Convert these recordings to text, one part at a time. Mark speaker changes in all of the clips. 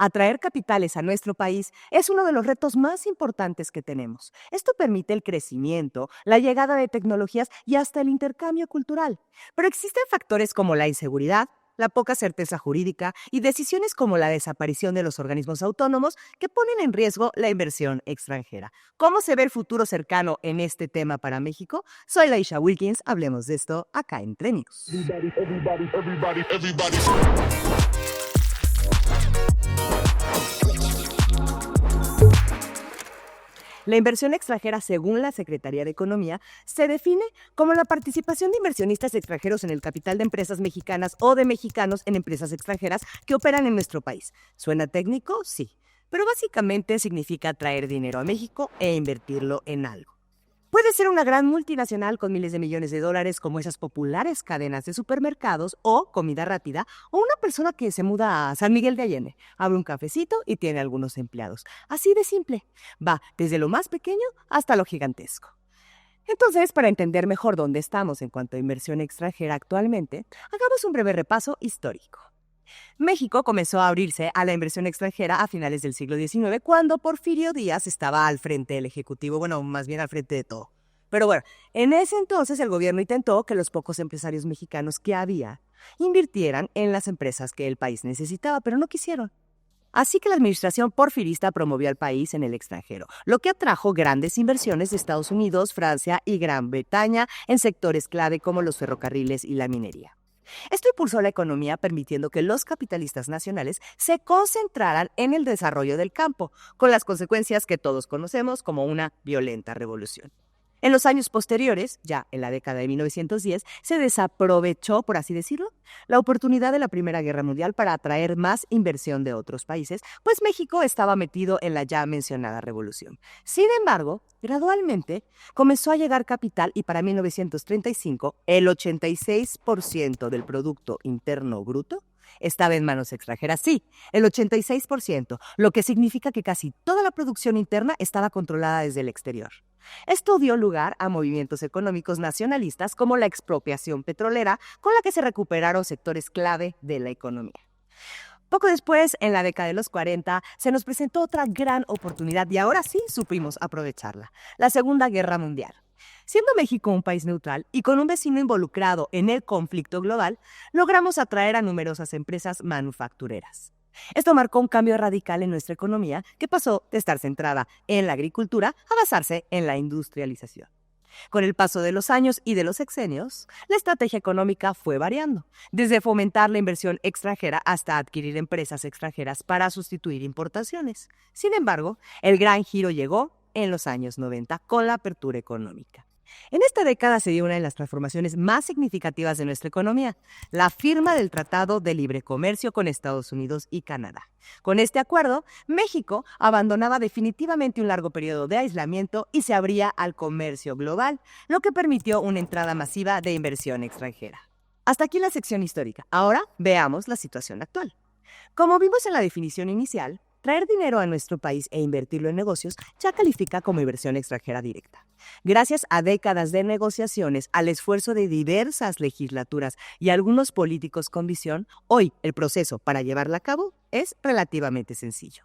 Speaker 1: Atraer capitales a nuestro país es uno de los retos más importantes que tenemos. Esto permite el crecimiento, la llegada de tecnologías y hasta el intercambio cultural. Pero existen factores como la inseguridad, la poca certeza jurídica y decisiones como la desaparición de los organismos autónomos que ponen en riesgo la inversión extranjera. ¿Cómo se ve el futuro cercano en este tema para México? Soy Laisha Wilkins, hablemos de esto acá en News. La inversión extranjera, según la Secretaría de Economía, se define como la participación de inversionistas extranjeros en el capital de empresas mexicanas o de mexicanos en empresas extranjeras que operan en nuestro país. ¿Suena técnico? Sí, pero básicamente significa traer dinero a México e invertirlo en algo. Puede ser una gran multinacional con miles de millones de dólares como esas populares cadenas de supermercados o comida rápida, o una persona que se muda a San Miguel de Allende, abre un cafecito y tiene algunos empleados. Así de simple. Va desde lo más pequeño hasta lo gigantesco. Entonces, para entender mejor dónde estamos en cuanto a inversión extranjera actualmente, hagamos un breve repaso histórico. México comenzó a abrirse a la inversión extranjera a finales del siglo XIX, cuando Porfirio Díaz estaba al frente del Ejecutivo, bueno, más bien al frente de todo. Pero bueno, en ese entonces el gobierno intentó que los pocos empresarios mexicanos que había invirtieran en las empresas que el país necesitaba, pero no quisieron. Así que la administración porfirista promovió al país en el extranjero, lo que atrajo grandes inversiones de Estados Unidos, Francia y Gran Bretaña en sectores clave como los ferrocarriles y la minería. Esto impulsó la economía, permitiendo que los capitalistas nacionales se concentraran en el desarrollo del campo, con las consecuencias que todos conocemos como una violenta revolución. En los años posteriores, ya en la década de 1910, se desaprovechó, por así decirlo, la oportunidad de la Primera Guerra Mundial para atraer más inversión de otros países, pues México estaba metido en la ya mencionada revolución. Sin embargo, gradualmente comenzó a llegar capital y para 1935 el 86% del Producto Interno Bruto estaba en manos extranjeras. Sí, el 86%, lo que significa que casi toda la producción interna estaba controlada desde el exterior. Esto dio lugar a movimientos económicos nacionalistas como la expropiación petrolera, con la que se recuperaron sectores clave de la economía. Poco después, en la década de los 40, se nos presentó otra gran oportunidad y ahora sí supimos aprovecharla: la Segunda Guerra Mundial. Siendo México un país neutral y con un vecino involucrado en el conflicto global, logramos atraer a numerosas empresas manufactureras. Esto marcó un cambio radical en nuestra economía, que pasó de estar centrada en la agricultura a basarse en la industrialización. Con el paso de los años y de los sexenios, la estrategia económica fue variando, desde fomentar la inversión extranjera hasta adquirir empresas extranjeras para sustituir importaciones. Sin embargo, el gran giro llegó en los años 90 con la apertura económica. En esta década se dio una de las transformaciones más significativas de nuestra economía: la firma del Tratado de Libre Comercio con Estados Unidos y Canadá. Con este acuerdo, México abandonaba definitivamente un largo periodo de aislamiento y se abría al comercio global, lo que permitió una entrada masiva de inversión extranjera. Hasta aquí la sección histórica. Ahora veamos la situación actual. Como vimos en la definición inicial, traer dinero a nuestro país e invertirlo en negocios ya califica como inversión extranjera directa. Gracias a décadas de negociaciones, al esfuerzo de diversas legislaturas y algunos políticos con visión, hoy el proceso para llevarla a cabo es relativamente sencillo.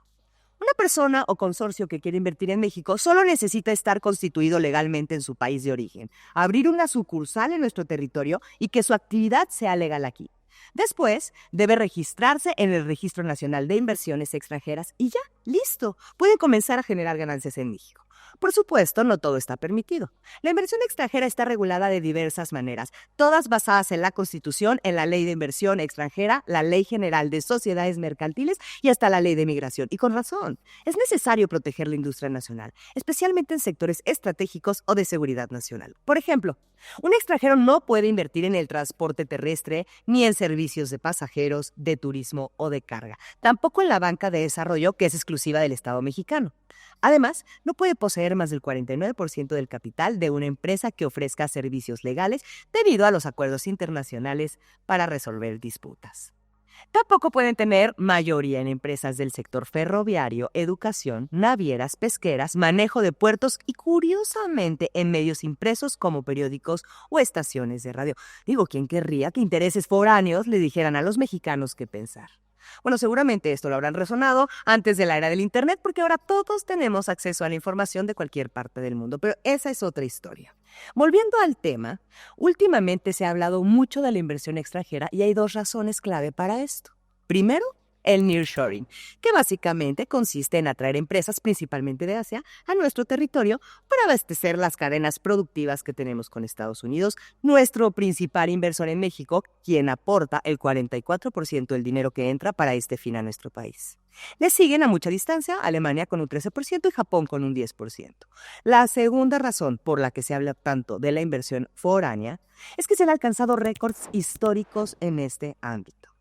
Speaker 1: Una persona o consorcio que quiere invertir en México solo necesita estar constituido legalmente en su país de origen, abrir una sucursal en nuestro territorio y que su actividad sea legal aquí. Después, debe registrarse en el Registro Nacional de Inversiones Extranjeras y ya, listo, puede comenzar a generar ganancias en México. Por supuesto, no todo está permitido. La inversión extranjera está regulada de diversas maneras, todas basadas en la Constitución, en la Ley de Inversión Extranjera, la Ley General de Sociedades Mercantiles y hasta la Ley de Migración. Y con razón, es necesario proteger la industria nacional, especialmente en sectores estratégicos o de seguridad nacional. Por ejemplo, un extranjero no puede invertir en el transporte terrestre ni en servicios de pasajeros, de turismo o de carga. Tampoco en la banca de desarrollo, que es exclusiva del Estado mexicano. Además, no puede poseer más del 49% del capital de una empresa que ofrezca servicios legales debido a los acuerdos internacionales para resolver disputas. Tampoco pueden tener mayoría en empresas del sector ferroviario, educación, navieras, pesqueras, manejo de puertos y, curiosamente, en medios impresos como periódicos o estaciones de radio. Digo, ¿quién querría que intereses foráneos le dijeran a los mexicanos qué pensar? Bueno, seguramente esto lo habrán resonado antes de la era del Internet, porque ahora todos tenemos acceso a la información de cualquier parte del mundo, pero esa es otra historia. Volviendo al tema, últimamente se ha hablado mucho de la inversión extranjera y hay dos razones clave para esto. Primero, el nearshoring, que básicamente consiste en atraer empresas, principalmente de Asia, a nuestro territorio para abastecer las cadenas productivas que tenemos con Estados Unidos, nuestro principal inversor en México, quien aporta el 44% del dinero que entra para este fin a nuestro país. Le siguen a mucha distancia Alemania con un 13% y Japón con un 10%. La segunda razón por la que se habla tanto de la inversión foránea es que se han alcanzado récords históricos en este ámbito.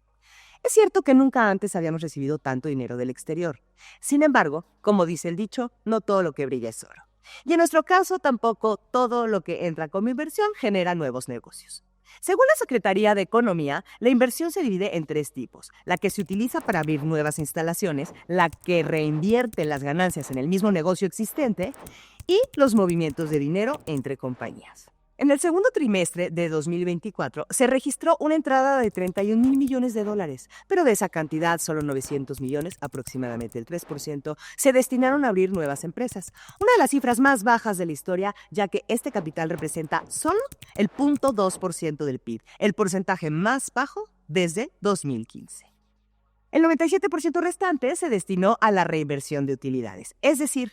Speaker 1: Es cierto que nunca antes habíamos recibido tanto dinero del exterior. Sin embargo, como dice el dicho, no todo lo que brilla es oro. Y en nuestro caso, tampoco todo lo que entra como inversión genera nuevos negocios. Según la Secretaría de Economía, la inversión se divide en tres tipos: la que se utiliza para abrir nuevas instalaciones, la que reinvierte las ganancias en el mismo negocio existente y los movimientos de dinero entre compañías. En el segundo trimestre de 2024 se registró una entrada de 31,000 millones de dólares, pero de esa cantidad solo 900 millones, aproximadamente el 3%, se destinaron a abrir nuevas empresas. Una de las cifras más bajas de la historia, ya que este capital representa solo el 0,2% del PIB, el porcentaje más bajo desde 2015. El 97% restante se destinó a la reinversión de utilidades, es decir,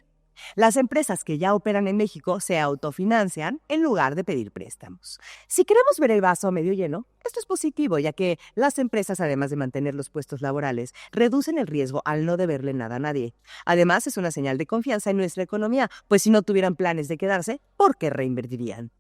Speaker 1: las empresas que ya operan en México se autofinancian en lugar de pedir préstamos. Si queremos ver el vaso medio lleno, esto es positivo, ya que las empresas, además de mantener los puestos laborales, reducen el riesgo al no deberle nada a nadie. Además, es una señal de confianza en nuestra economía, pues si no tuvieran planes de quedarse, ¿por qué reinvertirían?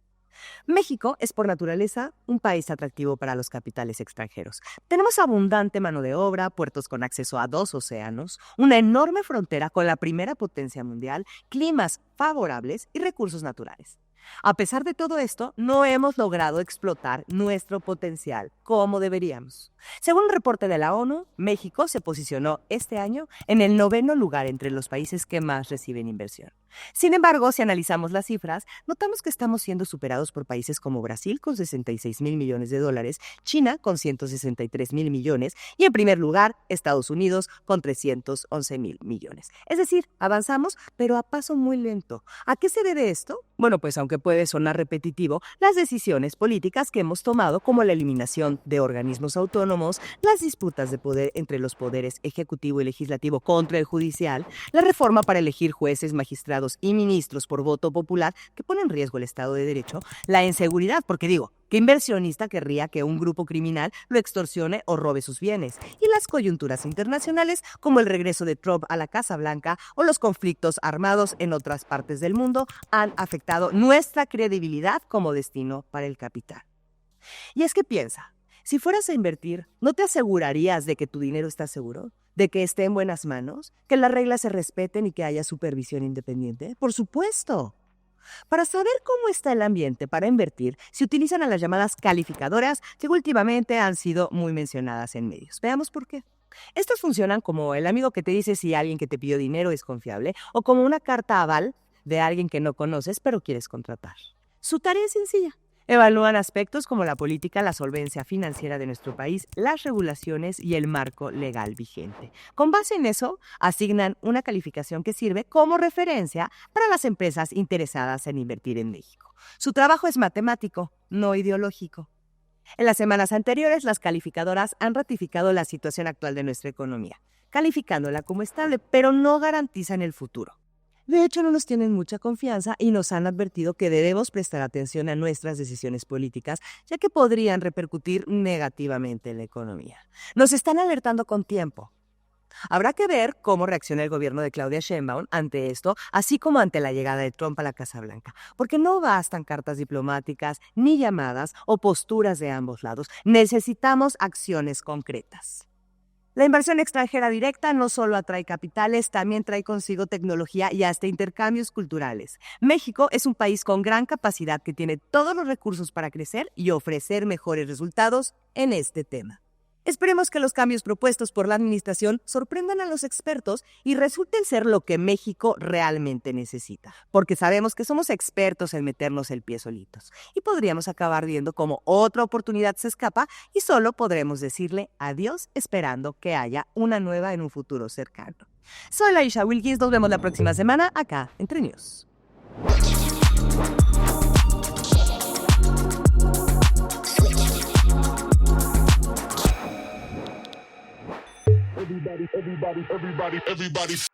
Speaker 1: México es por naturaleza un país atractivo para los capitales extranjeros. Tenemos abundante mano de obra, puertos con acceso a 2 océanos, una enorme frontera con la primera potencia mundial, climas favorables y recursos naturales. A pesar de todo esto, no hemos logrado explotar nuestro potencial como deberíamos. Según un reporte de la ONU, México se posicionó este año en el 9º lugar entre los países que más reciben inversión. Sin embargo, si analizamos las cifras, notamos que estamos siendo superados por países como Brasil con 66,000 millones de dólares, China con 163,000 millones y en primer lugar Estados Unidos con 311,000 millones. Es decir, avanzamos, pero a paso muy lento. ¿A qué se debe esto? Bueno, pues aunque puede sonar repetitivo, las decisiones políticas que hemos tomado, como la eliminación de organismos autónomos, las disputas de poder entre los poderes ejecutivo y legislativo contra el judicial, la reforma para elegir jueces, magistrados y ministros por voto popular que pone en riesgo el Estado de Derecho, la inseguridad, porque digo, ¿qué inversionista querría que un grupo criminal lo extorsione o robe sus bienes? Y las coyunturas internacionales, como el regreso de Trump a la Casa Blanca o los conflictos armados en otras partes del mundo, han afectado nuestra credibilidad como destino para el capital. Y es que piensa, si fueras a invertir, ¿no te asegurarías de que tu dinero está seguro? ¿De que esté en buenas manos? ¿Que las reglas se respeten y que haya supervisión independiente? ¡Por supuesto! Para saber cómo está el ambiente para invertir, se utilizan a las llamadas calificadoras que últimamente han sido muy mencionadas en medios. Veamos por qué. Estas funcionan como el amigo que te dice si alguien que te pidió dinero es confiable o como una carta aval de alguien que no conoces pero quieres contratar. Su tarea es sencilla. Evalúan aspectos como la política, la solvencia financiera de nuestro país, las regulaciones y el marco legal vigente. Con base en eso, asignan una calificación que sirve como referencia para las empresas interesadas en invertir en México. Su trabajo es matemático, no ideológico. En las semanas anteriores, las calificadoras han ratificado la situación actual de nuestra economía, calificándola como estable, pero no garantizan el futuro. De hecho, no nos tienen mucha confianza y nos han advertido que debemos prestar atención a nuestras decisiones políticas, ya que podrían repercutir negativamente en la economía. Nos están alertando con tiempo. Habrá que ver cómo reacciona el gobierno de Claudia Sheinbaum ante esto, así como ante la llegada de Trump a la Casa Blanca, porque no bastan cartas diplomáticas, ni llamadas o posturas de ambos lados. Necesitamos acciones concretas. La inversión extranjera directa no solo atrae capitales, también trae consigo tecnología y hasta intercambios culturales. México es un país con gran capacidad que tiene todos los recursos para crecer y ofrecer mejores resultados en este tema. Esperemos que los cambios propuestos por la administración sorprendan a los expertos y resulten ser lo que México realmente necesita, porque sabemos que somos expertos en meternos el pie solitos y podríamos acabar viendo cómo otra oportunidad se escapa y solo podremos decirle adiós esperando que haya una nueva en un futuro cercano. Soy Laisha Wilkins, nos vemos la próxima semana acá en True News.
Speaker 2: Everybody.